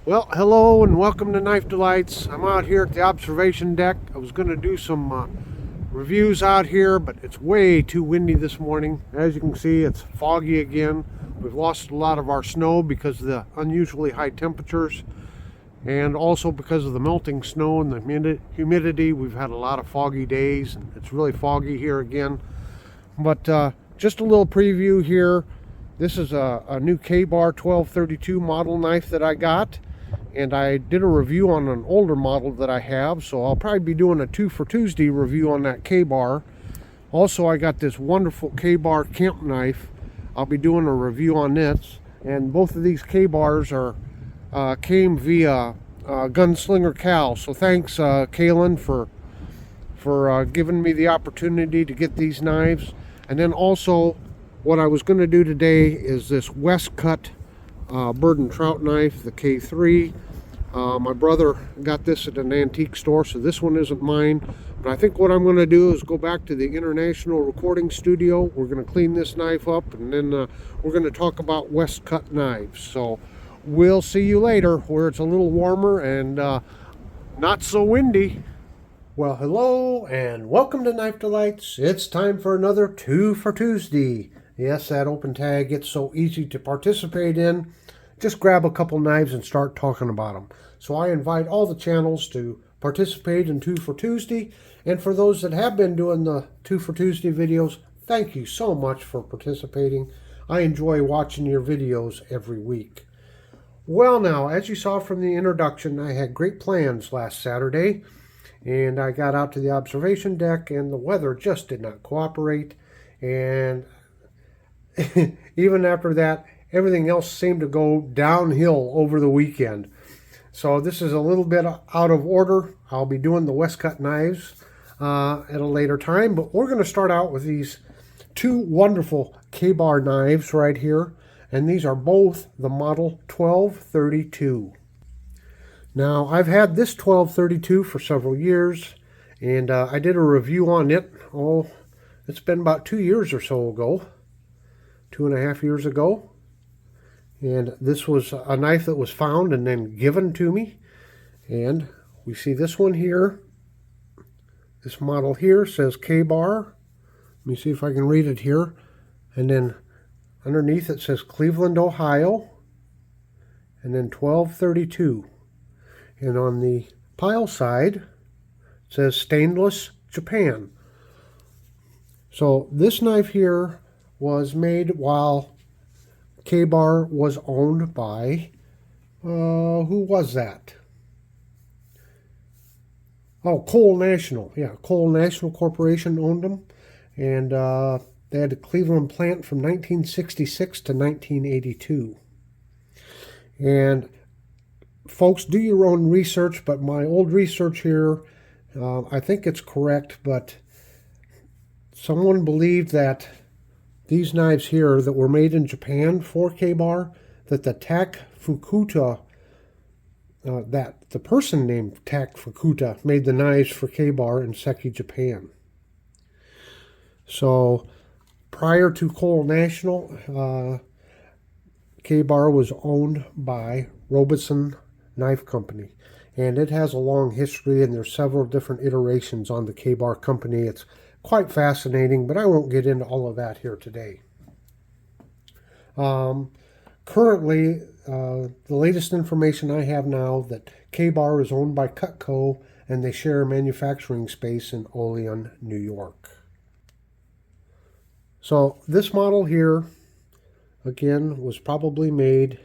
Well, hello and welcome to Knife Delights. I'm out here at the observation deck. I was going to do some reviews out here, but it's way too windy this morning. As you can see, it's foggy again. We've lost a lot of our snow because of the unusually high temperatures, and also because of the melting snow and the humidity. We've had a lot of foggy days, and it's really foggy here again. But just a little preview here. This is a new Kabar 1232 model knife that I got. And I did a review on an older model that I have, so I'll probably be doing a 2 for Tuesday review on that Kabar. Also, I got this wonderful Kabar camp knife. I'll be doing a review on this. And both of these Kabars came via Gunslinger Cal. So thanks, Kalen, for giving me the opportunity to get these knives. And then also, what I was going to do today is this Westcut bird and trout knife, the K3. My brother got this at an antique store, so this one isn't mine. But I think what I'm going to do is go back to the International Recording Studio. We're going to clean this knife up, and then we're going to talk about Westcut knives. So we'll see you later, where it's a little warmer and not so windy. Well, hello and welcome to Knife Delights. It's time for another 2 for Tuesday. Yes, that open tag, it's so easy to participate in. Just grab a couple knives and start talking about them. So I invite all the channels to participate in 2 for Tuesday. And for those that have been doing the 2 for Tuesday videos, thank you so much for participating. I enjoy watching your videos every week. Well now, as you saw from the introduction, I had great plans last Saturday. And I got out to the observation deck and the weather just did not cooperate. And even after that, everything else seemed to go downhill over the weekend. So this is a little bit out of order. I'll be doing the Westcut knives at a later time, but we're going to start out with these two wonderful Kabar knives right here, and these are both the model 1232. Now, I've had this 1232 for several years, and I did a review on it. Oh, it's been about 2 years or so ago. 2.5 years ago. And this was a knife that was found and then given to me. And we see this one here. This model here says Kabar. Let me see if I can read it here. And then underneath it says Cleveland, Ohio. And then 1232. And on the pile side, it says Stainless, Japan. So this knife here was made while Kabar was owned by, who was that? Oh, Cole National. Yeah, Cole National Corporation owned them. And they had a Cleveland plant from 1966 to 1982. And folks, do your own research, but my old research here, I think it's correct, but someone believed that these knives here that were made in Japan for Kabar, that the Tak Fukuta, that the person named Tak Fukuta made the knives for Kabar in Seki, Japan. So prior to Cole National, Kabar was owned by Robeson Knife Company. And it has a long history, and there's several different iterations on the Kabar company. It's quite fascinating, but I won't get into all of that here today. Currently, the latest information I have now that Kabar is owned by Cutco, and they share manufacturing space in Olean, New York. So this model here, again, was probably made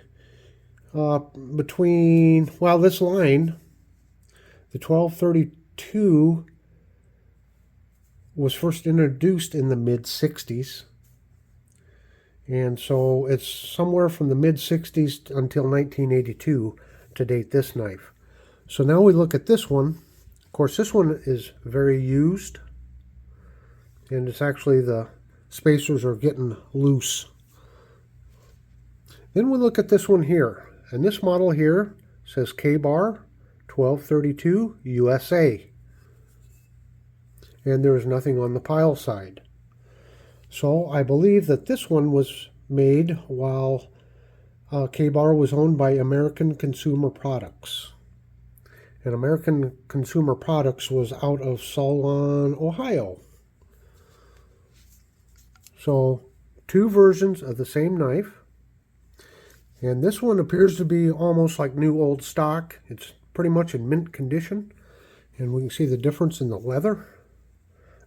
between, well, this line, the 1232, was first introduced in the mid-60s. And so it's somewhere from the mid-60s until 1982 to date this knife. So now we look at this one. Of course, this one is very used. And it's actually the spacers are getting loose. Then we look at this one here. And this model here says Kabar 1232 USA. And there is nothing on the pile side. So I believe that this one was made while Kabar was owned by American Consumer Products. And American Consumer Products was out of Solon, Ohio. So, two versions of the same knife. And this one appears to be almost like new old stock. It's pretty much in mint condition. And we can see the difference in the leather.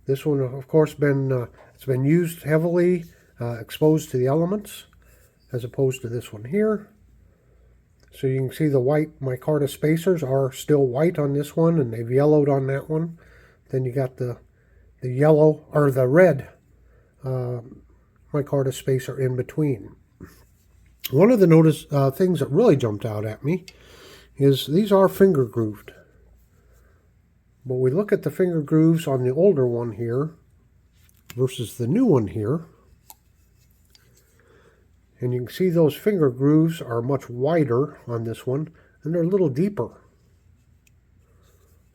This one, of course, it's been used heavily, exposed to the elements, as opposed to this one here. So you can see the white micarta spacers are still white on this one, and they've yellowed on that one. Then you got the yellow, or the red micarta spacer in between. One of the things that really jumped out at me is these are finger grooved. But we look at the finger grooves on the older one here versus the new one here. And you can see those finger grooves are much wider on this one, and they're a little deeper.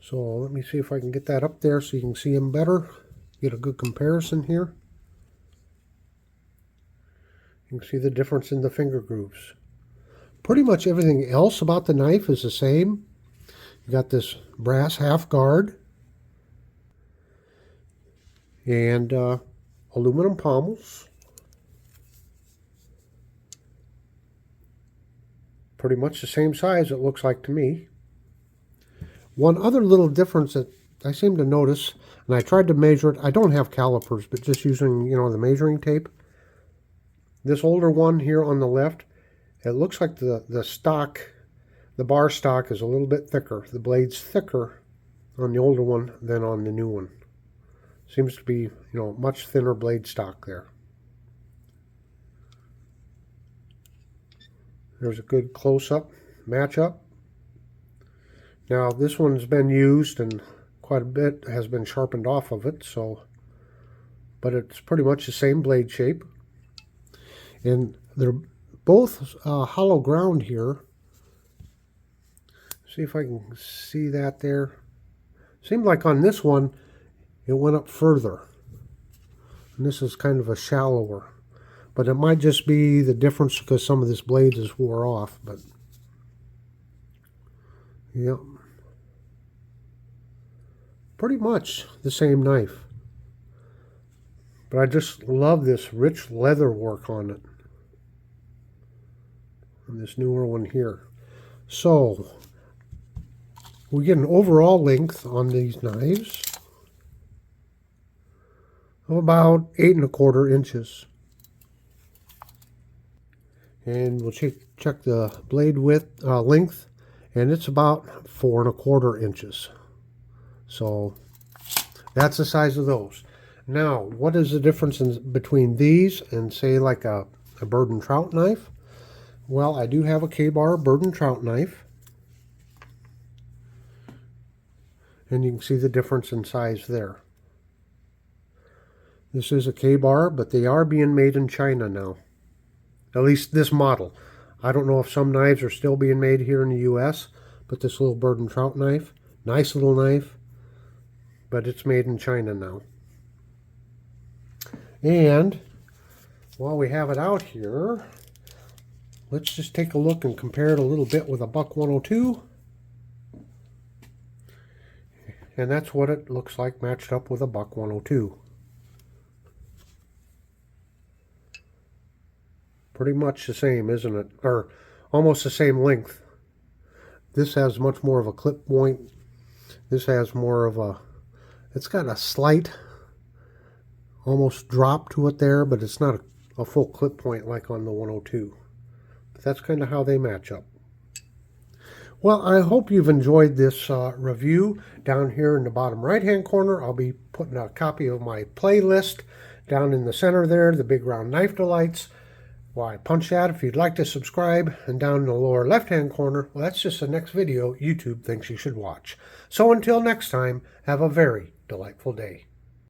So let me see if I can get that up there so you can see them better. Get a good comparison here. You can see the difference in the finger grooves. Pretty much everything else about the knife is the same. You got this brass half guard and aluminum pommels. Pretty much the same size, it looks like to me. One other little difference that I seem to notice, and I tried to measure it, I don't have calipers, but just using, the measuring tape. This older one here on the left, it looks like the stock, the bar stock is a little bit thicker. The blade's thicker on the older one than on the new one. Seems to be, much thinner blade stock there. There's a good close-up match-up. Now this one's been used and quite a bit has been sharpened off of it, but it's pretty much the same blade shape. And they're both hollow ground here. See if I can see that there. Seemed like on this one it went up further. And this is kind of a shallower. But it might just be the difference because some of this blade is wore off. But yeah, pretty much the same knife. But I just love this rich leather work on it. And this newer one here. So we get an overall length on these knives of about 8 1/4 inches. And we'll check the blade width, length, and it's about 4 1/4 inches. So that's the size of those. Now, what is the difference between these and say like a bird and trout knife? Well, I do have a Kabar bird and trout knife. And you can see the difference in size there. This is a Kabar, but they are being made in China now. At least this model. I don't know if some knives are still being made here in the U.S., but this little bird and trout knife, nice little knife, but it's made in China now. And while we have it out here, let's just take a look and compare it a little bit with a Buck 102. And that's what it looks like matched up with a Buck 102. Pretty much the same, isn't it? Or almost the same length. This has much more of a clip point. This has more of a, it's got a slight almost drop to it there, but it's not a full clip point like on the 102. But that's kind of how they match up. Well, I hope you've enjoyed this review. Down here in the bottom right-hand corner, I'll be putting a copy of my playlist. Down in the center there, the big round knife delights. Why, punch that if you'd like to subscribe. And down in the lower left-hand corner, well, that's just the next video YouTube thinks you should watch. So until next time, have a very delightful day.